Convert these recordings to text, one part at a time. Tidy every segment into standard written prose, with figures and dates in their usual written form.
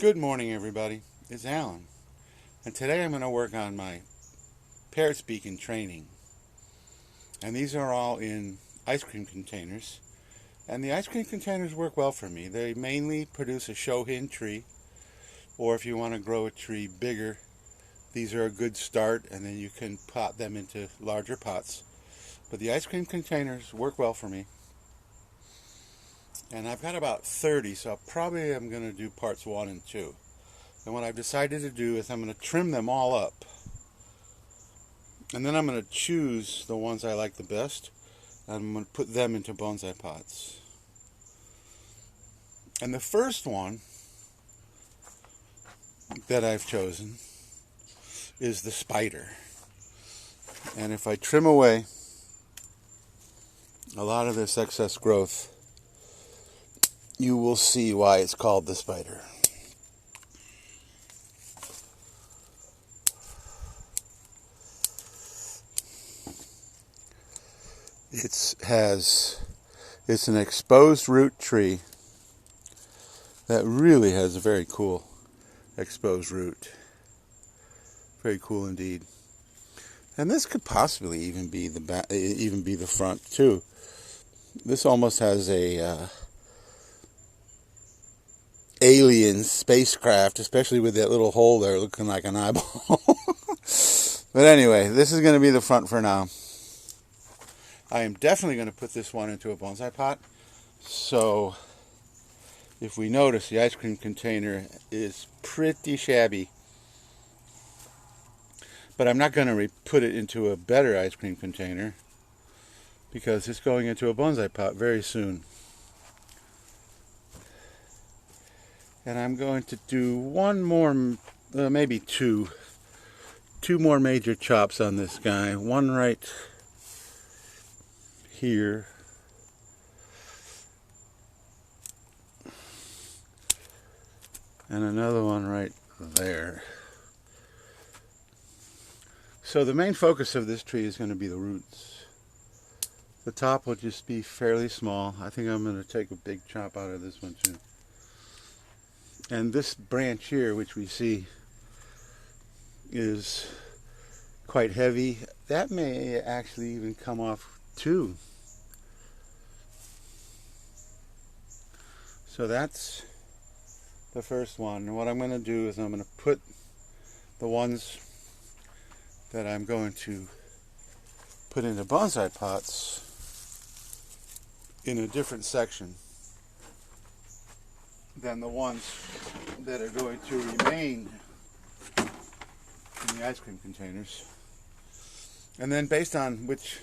Good morning, everybody. It's Alan, and today I'm going to work on my Parrot speaking training. And these are all in ice cream containers, and the ice cream containers work well for me. They mainly produce a Shohin tree, or if you want to grow a tree bigger, these are a good start, and then you can pot them into larger pots. But the ice cream containers work well for me. And I've got about 30, so probably I'm going to do parts 1 and 2. And what I've decided to do is I'm going to trim them all up. And then I'm going to choose the ones I like the best. And I'm going to put them into bonsai pots. And the first one that I've chosen is the spider. And if I trim away a lot of this excess growth, you will see why it's called the spider. It's an exposed root tree that really has a very cool exposed root. Very cool indeed. And this could possibly even be the front too. This almost has a alien spacecraft, especially with that little hole there looking like an eyeball. But anyway, this is going to be the front for now. I am definitely going to put this one into a bonsai pot. So if we notice, the ice cream container is pretty shabby. But I'm not going to put it into a better ice cream container because it's going into a bonsai pot very soon. And I'm going to do one more, maybe two more major chops on this guy. One right here. And another one right there. So the main focus of this tree is going to be the roots. The top will just be fairly small. I think I'm going to take a big chop out of this one too. And this branch here, which we see, is quite heavy. That may actually even come off too. So that's the first one. And what I'm going to do is I'm going to put the ones that I'm going to put into bonsai pots in a different section than the ones that are going to remain in the ice cream containers. And then based on which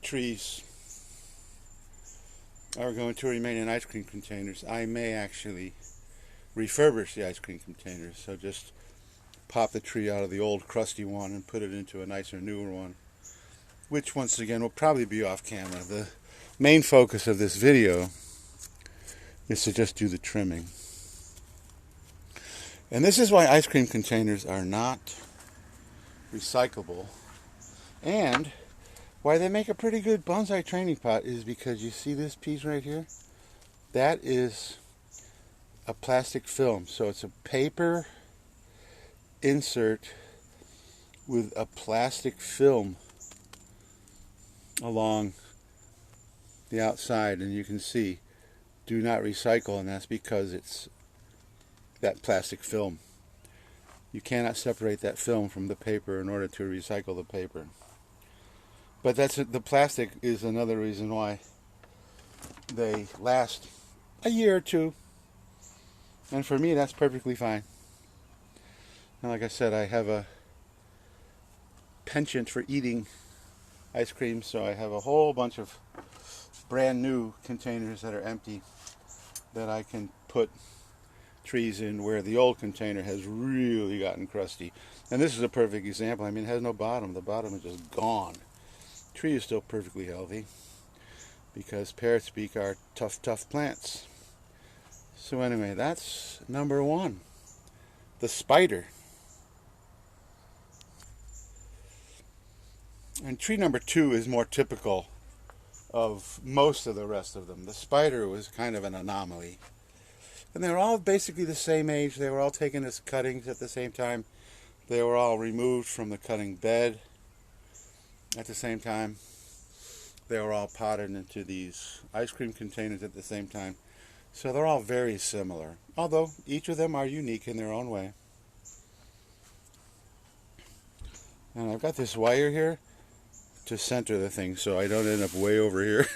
trees are going to remain in ice cream containers, I may actually refurbish the ice cream containers. So just pop the tree out of the old crusty one and put it into a nicer, newer one, which once again will probably be off camera. The main focus of this video is to just do the trimming. And this is why ice cream containers are not recyclable, and why they make a pretty good bonsai training pot is because you see this piece right here? That is a plastic film. So it's a paper insert with a plastic film along the outside, and you can see do not recycle, and that's because it's that plastic film. You cannot separate that film from the paper in order to recycle the paper. But the plastic is another reason why they last a year or two. And for me, that's perfectly fine. And like I said, I have a penchant for eating ice cream, so I have a whole bunch of brand new containers that are empty that I can put trees in where the old container has really gotten crusty. And this is a perfect example. I mean, it has no bottom. The bottom is just gone. The tree is still perfectly healthy because Parrot Beak are tough plants. So anyway, that's number one, the spider. And tree number 2 is more typical of most of the rest of them. The spider was kind of an anomaly. And they're all basically the same age. They were all taken as cuttings at the same time. They were all removed from the cutting bed at the same time. They were all potted into these ice cream containers at the same time. So they're all very similar, although each of them are unique in their own way. And I've got this wire here to center the thing so I don't end up way over here.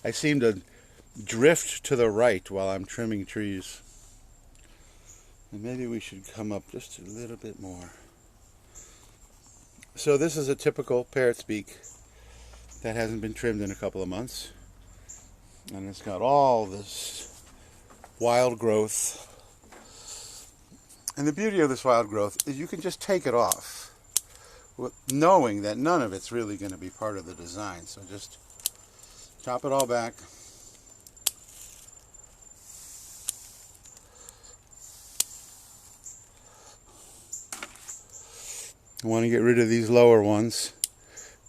I seem to drift to the right while I'm trimming trees. And maybe we should come up just a little bit more. So this is a typical parrot's beak that hasn't been trimmed in a couple of months. And it's got all this wild growth. And the beauty of this wild growth is you can just take it off, knowing that none of it's really going to be part of the design. So just chop it all back. I want to get rid of these lower ones.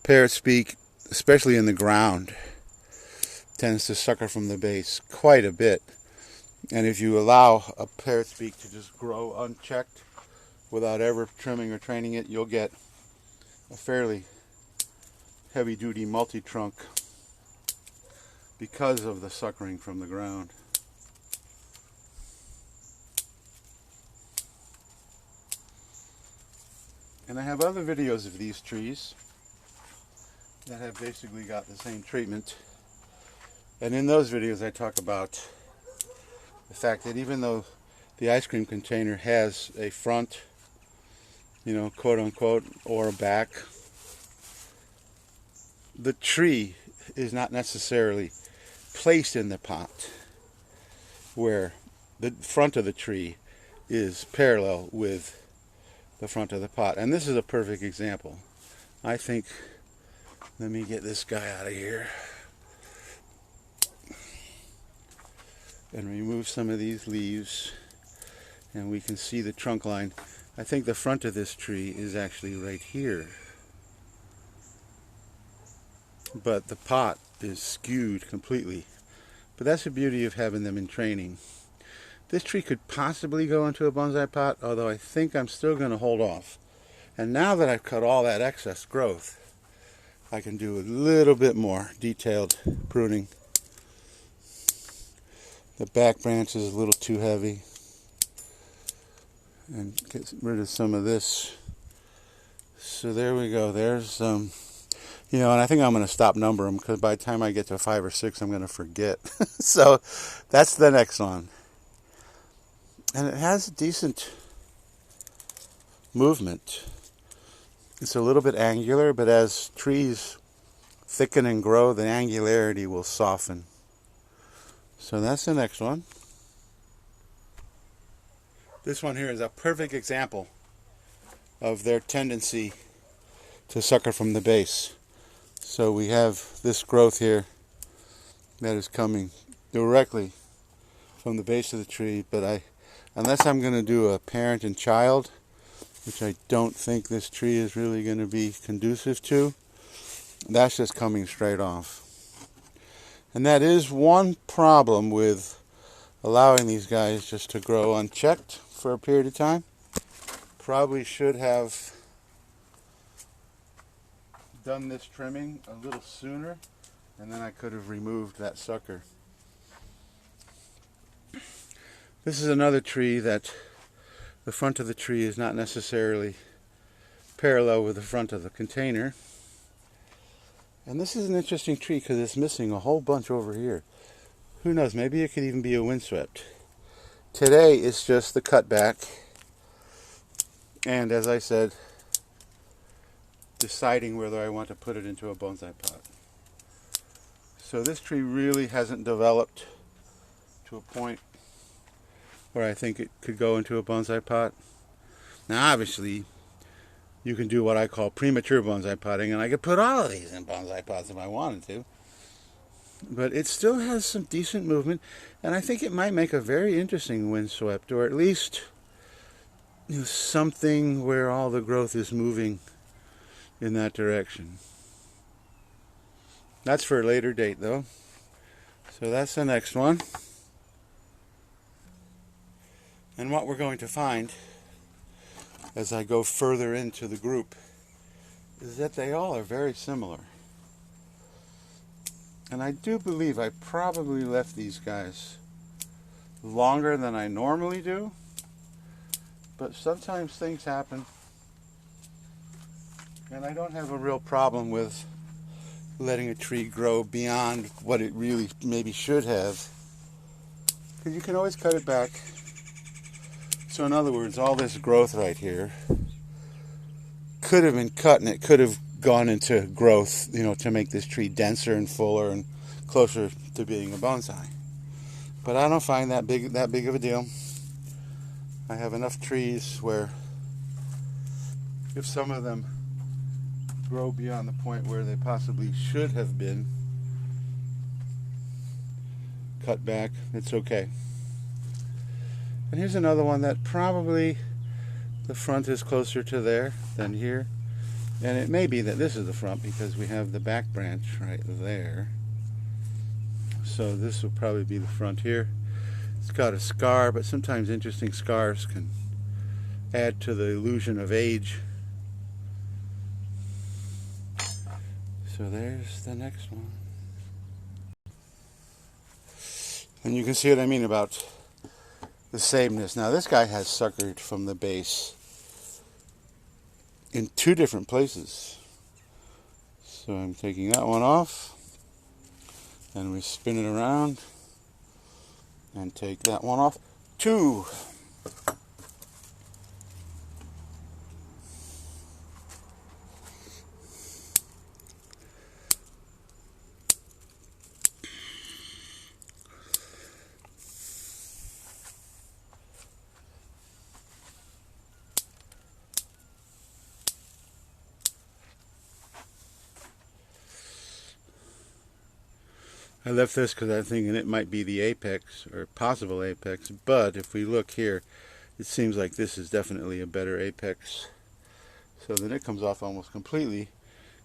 Parrot's beak, especially in the ground, tends to sucker from the base quite a bit. And if you allow a parrot's beak to just grow unchecked without ever trimming or training it, you'll get a fairly heavy-duty multi-trunk because of the suckering from the ground. And I have other videos of these trees that have basically got the same treatment. And in those videos I talk about the fact that even though the ice cream container has a front, quote unquote, or a back, the tree is not necessarily placed in the pot where the front of the tree is parallel with the front of the pot. And this is a perfect example. I think, let me get this guy out of here and remove some of these leaves, and we can see the trunk line. I think the front of this tree is actually right here, but the pot is skewed completely. But that's the beauty of having them in training. This tree could possibly go into a bonsai pot, although I think I'm still going to hold off. And now that I've cut all that excess growth, I can do a little bit more detailed pruning. The back branch is a little too heavy. And get rid of some of this. So there we go. There's, and I think I'm going to stop number them because by the time I get to 5 or 6, I'm going to forget. So that's the next one. And it has a decent movement. It's a little bit angular, but as trees thicken and grow, the angularity will soften. So that's the next one. This one here is a perfect example of their tendency to sucker from the base. So we have this growth here that is coming directly from the base of the tree, but unless I'm going to do a parent and child, which I don't think this tree is really going to be conducive to, that's just coming straight off. And that is one problem with allowing these guys just to grow unchecked for a period of time. Probably should have done this trimming a little sooner, and then I could have removed that sucker. This is another tree that the front of the tree is not necessarily parallel with the front of the container. And this is an interesting tree because it's missing a whole bunch over here. Who knows, maybe it could even be a windswept. Today it's just the cutback. And as I said, deciding whether I want to put it into a bonsai pot. So this tree really hasn't developed to a point where I think it could go into a bonsai pot. Now obviously you can do what I call premature bonsai potting, and I could put all of these in bonsai pots if I wanted to. But it still has some decent movement, and I think it might make a very interesting windswept, or at least something where all the growth is moving in that direction. That's for a later date though. So that's the next one. And what we're going to find as I go further into the group is that they all are very similar. And I do believe I probably left these guys longer than I normally do, but sometimes things happen, and I don't have a real problem with letting a tree grow beyond what it really maybe should have, because you can always cut it back. So in other words, all this growth right here could have been cut, and it could have gone into growth, you know, to make this tree denser and fuller and closer to being a bonsai. But I don't find that big of a deal. I have enough trees where if some of them grow beyond the point where they possibly should have been cut back, it's okay. And here's another one that probably the front is closer to there than here. And it may be that this is the front because we have the back branch right there. So this will probably be the front here. It's got a scar, but sometimes interesting scars can add to the illusion of age. So there's the next one. And you can see what I mean about the sameness. Now this guy has suckered from the base in two different places. So I'm taking that one off, and we spin it around and take that one off too. I left this because I'm thinking it might be the apex or possible apex, but if we look here, it seems like this is definitely a better apex. So then it comes off almost completely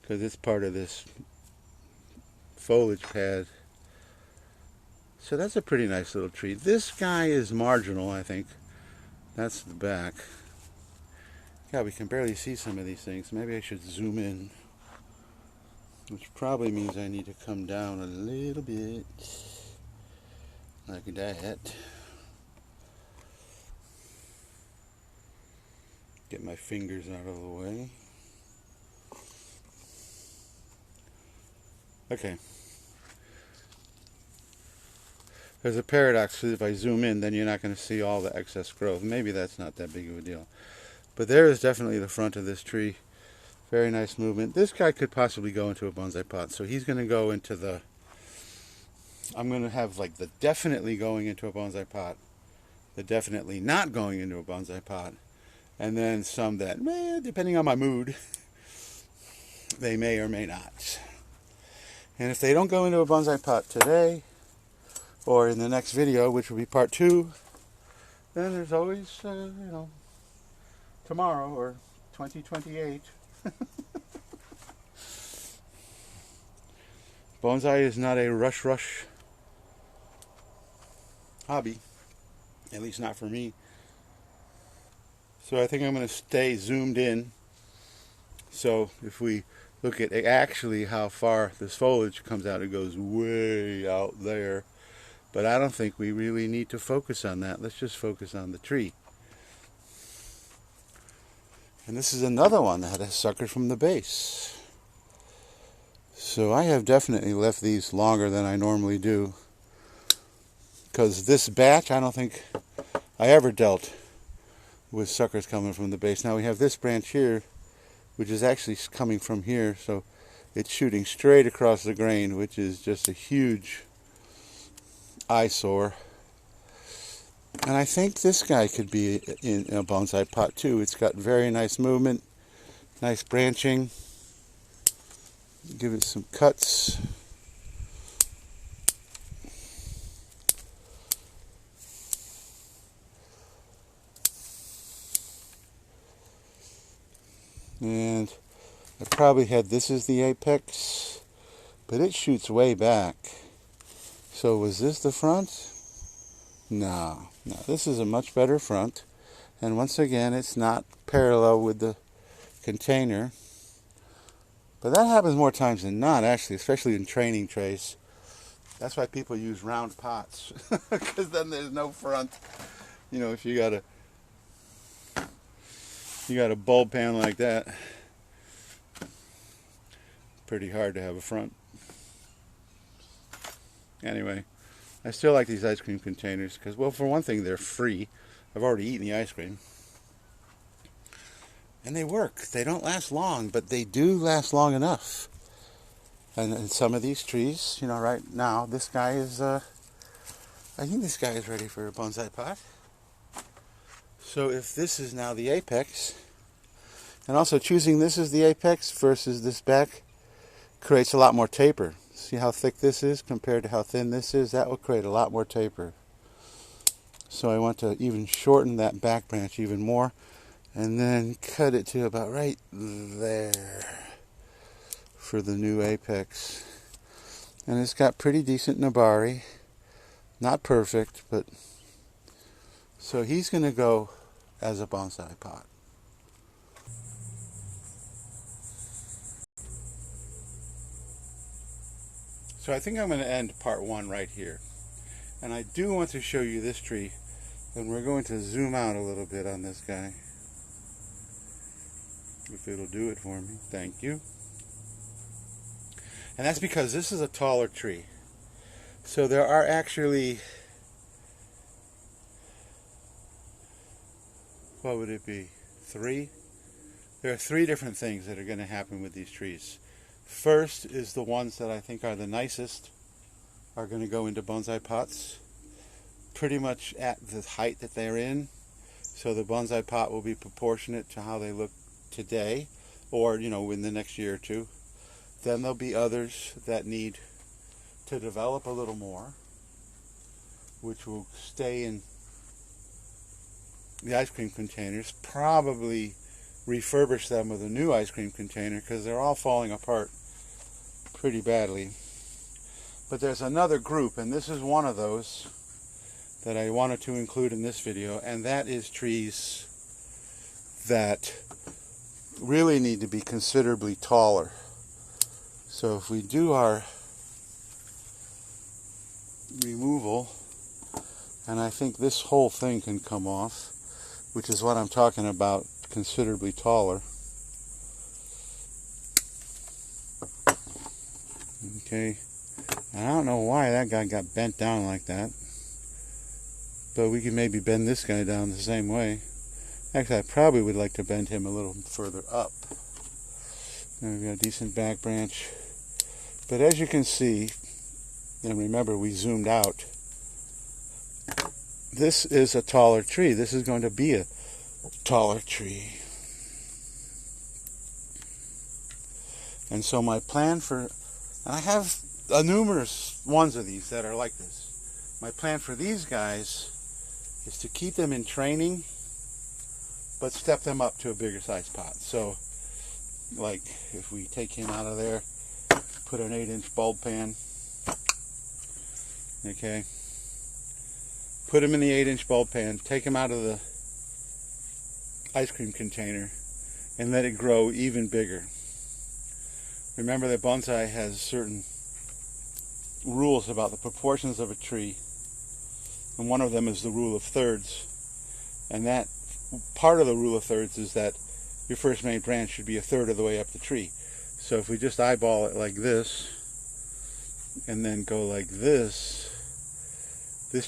because it's part of this foliage pad. So that's a pretty nice little tree. This guy is marginal, I think. That's the back. God, we can barely see some of these things. Maybe I should zoom in. Which probably means I need to come down a little bit, like that. Get my fingers out of the way. Okay. There's a paradox, because if I zoom in, then you're not going to see all the excess growth. Maybe that's not that big of a deal. But there is definitely the front of this tree. Very nice movement. This guy could possibly go into a bonsai pot. So he's going to go into the... I'm going to have like the definitely going into a bonsai pot, the definitely not going into a bonsai pot, and then some that, depending on my mood, they may or may not. And if they don't go into a bonsai pot today, or in the next video, which will be part 2, then there's always, tomorrow or 2028. Bonsai is not a rush hobby, at least not for me. So I think I'm going to stay zoomed in. So if we look at actually how far this foliage comes out, it goes way out there. But I don't think we really need to focus on that. Let's just focus on the tree. And this is another one that has suckered from the base. So I have definitely left these longer than I normally do, because this batch, I don't think I ever dealt with suckers coming from the base. Now we have this branch here, which is actually coming from here, so it's shooting straight across the grain, which is just a huge eyesore. And I think this guy could be in a bonsai pot too. It's got very nice movement, nice branching. Give it some cuts. And I probably had this as the apex, but it shoots way back. So was this the front? No, this is a much better front. And once again, it's not parallel with the container. But that happens more times than not, actually, especially in training trays. That's why people use round pots, because then there's no front. You know, if you got a bulb pan like that, pretty hard to have a front. Anyway, I still like these ice cream containers because, well, for one thing, they're free. I've already eaten the ice cream. And they work. They don't last long, but they do last long enough. And some of these trees, you know, right now, this guy is, I think this guy is ready for a bonsai pot. So if this is now the apex, and also choosing this as the apex versus this back creates a lot more taper. See how thick this is compared to how thin this is? That will create a lot more taper. So I want to even shorten that back branch even more and then cut it to about right there for the new apex. And it's got pretty decent nabari. Not perfect, but so he's going to go as a bonsai pot. So I think I'm going to end part one right here. And I do want to show you this tree, and we're going to zoom out a little bit on this guy. If it'll do it for me. Thank you. And that's because this is a taller tree. So there are actually, what would it be? Three? There are three different things that are going to happen with these trees. First is the ones that I think are the nicest are going to go into bonsai pots pretty much at the height that they're in. So the bonsai pot will be proportionate to how they look today or, you know, in the next year or two. Then there'll be others that need to develop a little more, which will stay in the ice cream containers, probably refurbish them with a new ice cream container because they're all falling apart pretty badly. But there's another group, and this is one of those that I wanted to include in this video, and that is trees that really need to be considerably taller. So if we do our removal, and I think this whole thing can come off, which is what I'm talking about, considerably taller. Okay, I don't know why that guy got bent down like that, but we can maybe bend this guy down the same way. Actually, I probably would like to bend him a little further up. There we got a decent back branch. But as you can see, and remember we zoomed out, this is a taller tree. This is going to be a taller tree. And so my plan for, I have numerous ones of these that are like this. My plan for these guys is to keep them in training, but step them up to a bigger size pot. So, like, if we take him out of there, put an 8-inch bulb pan, okay, put him in the 8-inch bulb pan, take him out of the ice cream container, and let it grow even bigger. Remember that bonsai has certain rules about the proportions of a tree, and one of them is the rule of thirds. And that part of the rule of thirds is that your first main branch should be a third of the way up the tree. So if we just eyeball it like this and then go like this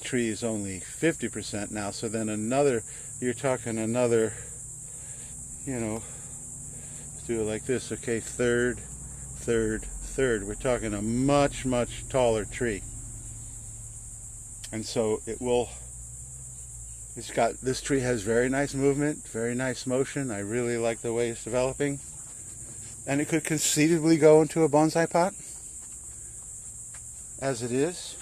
tree is only 50% now. So then another, you're talking another, you know, let's do it like this. Okay, third, third, third. We're talking a much, much taller tree. And so it will, it's got, this tree has very nice movement, very nice motion. I really like the way it's developing. And it could conceivably go into a bonsai pot as it is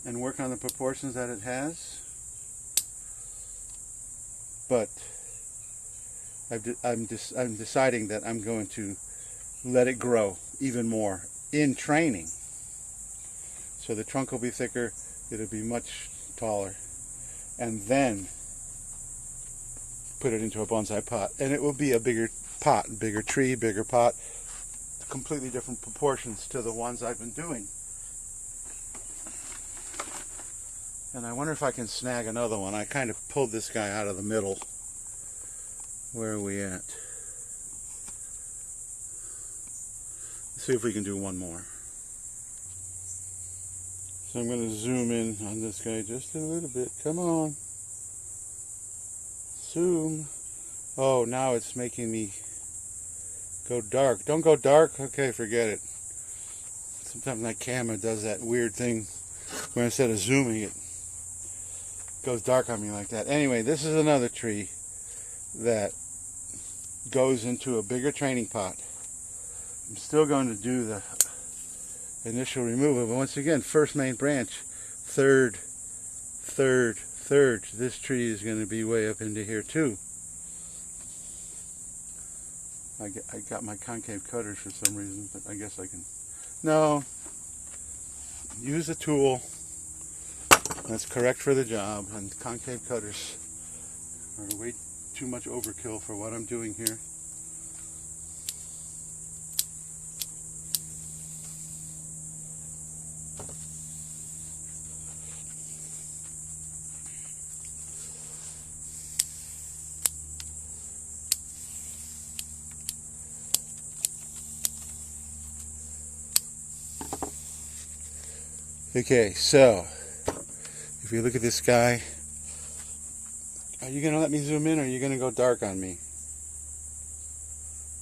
and work on the proportions that it has. But I'm deciding that I'm going to let it grow even more in training. So the trunk will be thicker, it'll be much taller, and then put it into a bonsai pot, and it will be a bigger pot, bigger tree, bigger pot, completely different proportions to the ones I've been doing. And I wonder if I can snag another one. I kind of pulled this guy out of the middle. Where are we at? Let's see if we can do one more. So I'm going to zoom in on this guy just a little bit. Come on. Zoom. Oh, now it's making me go dark. Don't go dark? Okay, forget it. Sometimes my camera does that weird thing where instead of zooming it goes dark on me like that. Anyway, this is another tree that goes into a bigger training pot. I'm still going to do the initial removal, but once again, first main branch, third. This tree is going to be way up into here too. I got my concave cutters for some reason, but I guess I can. No, use a tool that's correct for the job, and concave cutters are way too much overkill for what I'm doing here. Okay, so if you look at this guy, are you going to let me zoom in, or are you going to go dark on me?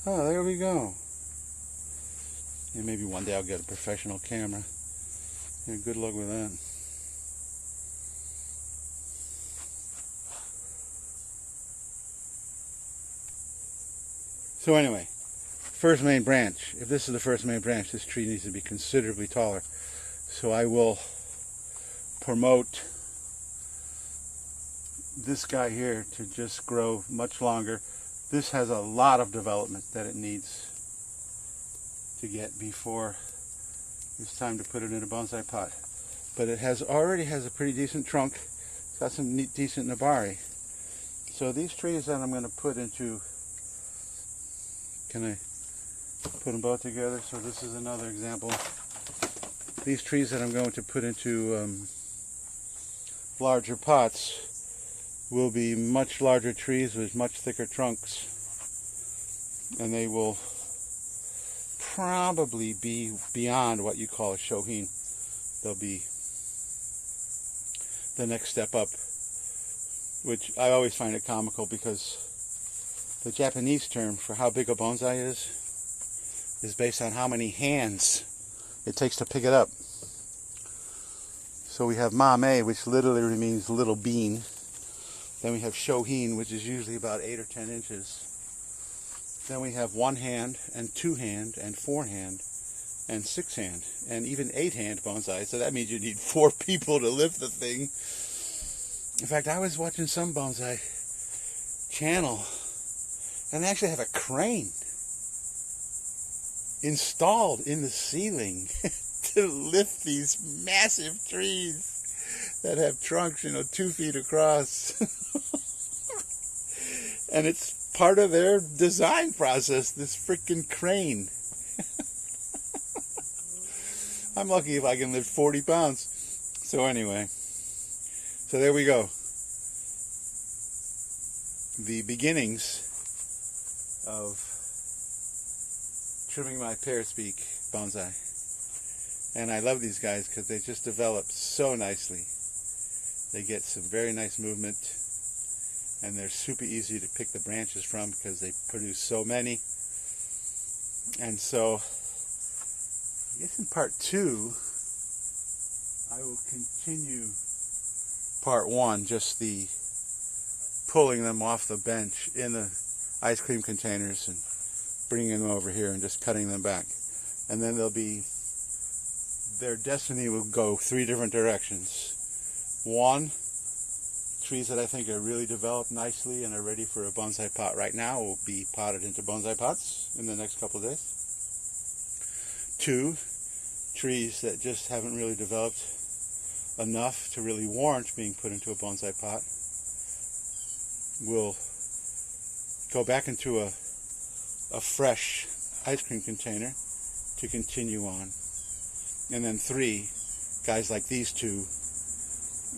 Oh, there we go. And maybe one day I'll get a professional camera. Yeah, good luck with that. So anyway, first main branch. If this is the first main branch, this tree needs to be considerably taller. So I will promote this guy here to just grow much longer. This has a lot of development that it needs to get before it's time to put it in a bonsai pot. But it already has a pretty decent trunk. It's got some decent nabari. So these trees that I'm going to put into, can I put them both together? So this is another example. These trees that I'm going to put into larger pots will be much larger trees with much thicker trunks, and they will probably be beyond what you call a Shohin. They'll be the next step up, which I always find it comical because the Japanese term for how big a bonsai is based on how many hands it takes to pick it up. So we have mame, which literally means little bean. Then we have shohin, which is usually about 8 or 10 inches. Then we have 1 hand, and 2 hand, and 4 hand, and 6 hand, and even 8 hand bonsai. So that means you need 4 people to lift the thing. In fact, I was watching some bonsai channel, and they actually have a crane installed in the ceiling to lift these massive trees that have trunks, 2 feet across. And it's part of their design process, this freaking crane. I'm lucky if I can lift 40 pounds. So anyway, so there we go. The beginnings of trimming my Parrot Beak bonsai. And I love these guys because they just develop so nicely. They get some very nice movement, and they're super easy to pick the branches from because they produce so many. And so, I guess in part 2, I will continue part 1, just the pulling them off the bench in the ice cream containers and bringing them over here and just cutting them back. And then their destiny will go 3 different directions. 1, trees that I think are really developed nicely and are ready for a bonsai pot right now will be potted into bonsai pots in the next couple of days. 2, trees that just haven't really developed enough to really warrant being put into a bonsai pot, we'll go back into a fresh ice cream container to continue on. And then 3 guys like these 2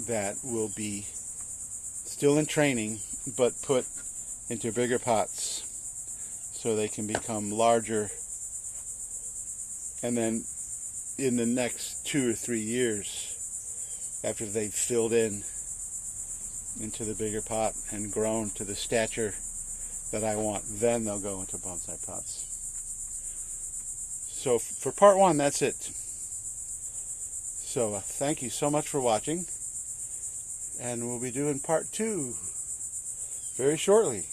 that will be still in training but put into bigger pots so they can become larger, and then in the next 2 or 3 years, after they've filled into the bigger pot and grown to the stature that I want, then they'll go into bonsai pots. So for part 1, that's it. So thank you so much for watching, and we'll be doing part 2 very shortly.